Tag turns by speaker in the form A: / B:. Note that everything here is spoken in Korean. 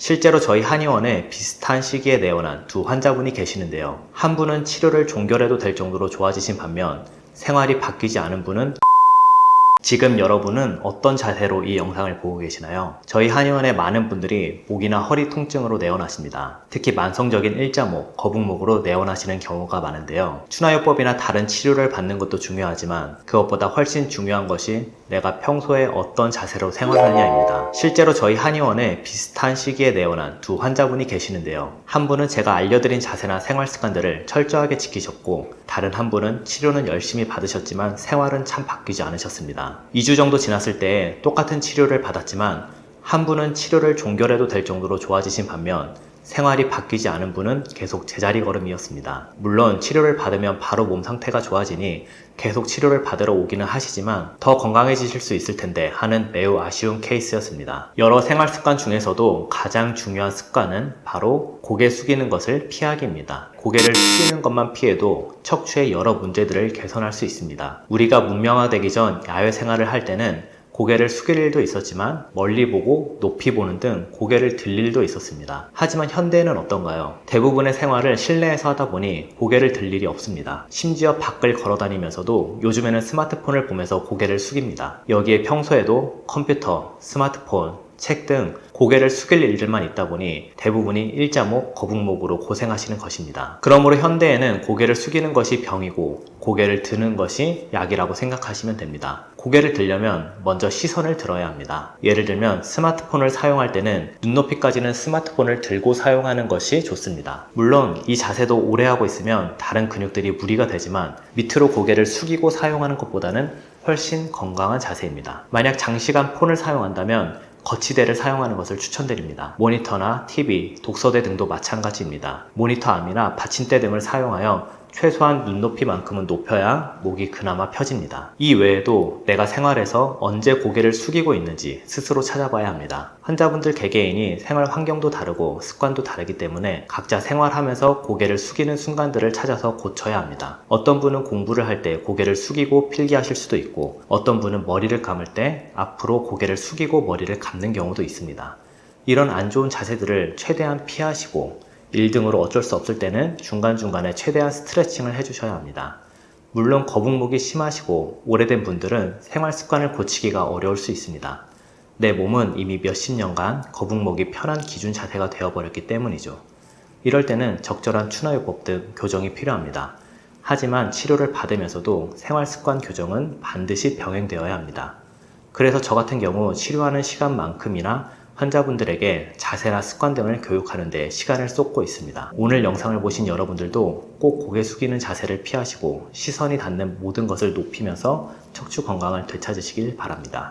A: 실제로 저희 한의원에 비슷한 시기에 내원한 두 환자분이 계시는데요. 한 분은 치료를 종결해도 될 정도로 좋아지신 반면 생활이 바뀌지 않은 분은 지금 여러분은 어떤 자세로 이 영상을 보고 계시나요? 저희 한의원의 많은 분들이 목이나 허리 통증으로 내원하십니다. 특히 만성적인 일자목, 거북목으로 내원하시는 경우가 많은데요. 추나요법이나 다른 치료를 받는 것도 중요하지만 그것보다 훨씬 중요한 것이 내가 평소에 어떤 자세로 생활하느냐입니다. 실제로 저희 한의원에 비슷한 시기에 내원한 두 환자분이 계시는데요. 한 분은 제가 알려드린 자세나 생활 습관들을 철저하게 지키셨고 다른 한 분은 치료는 열심히 받으셨지만 생활은 참 바뀌지 않으셨습니다. 2주 정도 지났을 때 똑같은 치료를 받았지만 한 분은 치료를 종결해도 될 정도로 좋아지신 반면 생활이 바뀌지 않은 분은 계속 제자리 걸음이었습니다. 물론 치료를 받으면 바로 몸 상태가 좋아지니 계속 치료를 받으러 오기는 하시지만 더 건강해지실 수 있을 텐데 하는 매우 아쉬운 케이스였습니다. 여러 생활 습관 중에서도 가장 중요한 습관은 바로 고개 숙이는 것을 피하기입니다. 고개를 숙이는 것만 피해도 척추의 여러 문제들을 개선할 수 있습니다. 우리가 문명화되기 전 야외 생활을 할 때는 고개를 숙일 일도 있었지만 멀리 보고 높이 보는 등 고개를 들 일도 있었습니다. 하지만 현대에는 어떤가요? 대부분의 생활을 실내에서 하다 보니 고개를 들 일이 없습니다. 심지어 밖을 걸어 다니면서도 요즘에는 스마트폰을 보면서 고개를 숙입니다. 여기에 평소에도 컴퓨터, 스마트폰, 책 등 고개를 숙일 일들만 있다 보니 대부분이 일자목, 거북목으로 고생하시는 것입니다. 그러므로 현대에는 고개를 숙이는 것이 병이고 고개를 드는 것이 약이라고 생각하시면 됩니다. 고개를 들려면 먼저 시선을 들어야 합니다. 예를 들면 스마트폰을 사용할 때는 눈높이까지는 스마트폰을 들고 사용하는 것이 좋습니다. 물론 이 자세도 오래 하고 있으면 다른 근육들이 무리가 되지만 밑으로 고개를 숙이고 사용하는 것보다는 훨씬 건강한 자세입니다. 만약 장시간 폰을 사용한다면 거치대를 사용하는 것을 추천드립니다. 모니터나 TV, 독서대 등도 마찬가지입니다. 모니터 암이나 받침대 등을 사용하여 최소한 눈높이만큼은 높여야 목이 그나마 펴집니다. 이 외에도 내가 생활에서 언제 고개를 숙이고 있는지 스스로 찾아봐야 합니다. 환자분들 개개인이 생활 환경도 다르고 습관도 다르기 때문에 각자 생활하면서 고개를 숙이는 순간들을 찾아서 고쳐야 합니다. 어떤 분은 공부를 할 때 고개를 숙이고 필기하실 수도 있고 어떤 분은 머리를 감을 때 앞으로 고개를 숙이고 머리를 감는 경우도 있습니다. 이런 안 좋은 자세들을 최대한 피하시고 1등으로 어쩔 수 없을 때는 중간중간에 최대한 스트레칭을 해주셔야 합니다. 물론 거북목이 심하시고 오래된 분들은 생활 습관을 고치기가 어려울 수 있습니다. 내 몸은 이미 몇십 년간 거북목이 편한 기준 자세가 되어버렸기 때문이죠. 이럴 때는 적절한 추나요법 등 교정이 필요합니다. 하지만 치료를 받으면서도 생활 습관 교정은 반드시 병행되어야 합니다. 그래서 저 같은 경우 치료하는 시간만큼이나 환자분들에게 자세나 습관 등을 교육하는 데 시간을 쏟고 있습니다. 오늘 영상을 보신 여러분들도 꼭 고개 숙이는 자세를 피하시고 시선이 닿는 모든 것을 높이면서 척추 건강을 되찾으시길 바랍니다.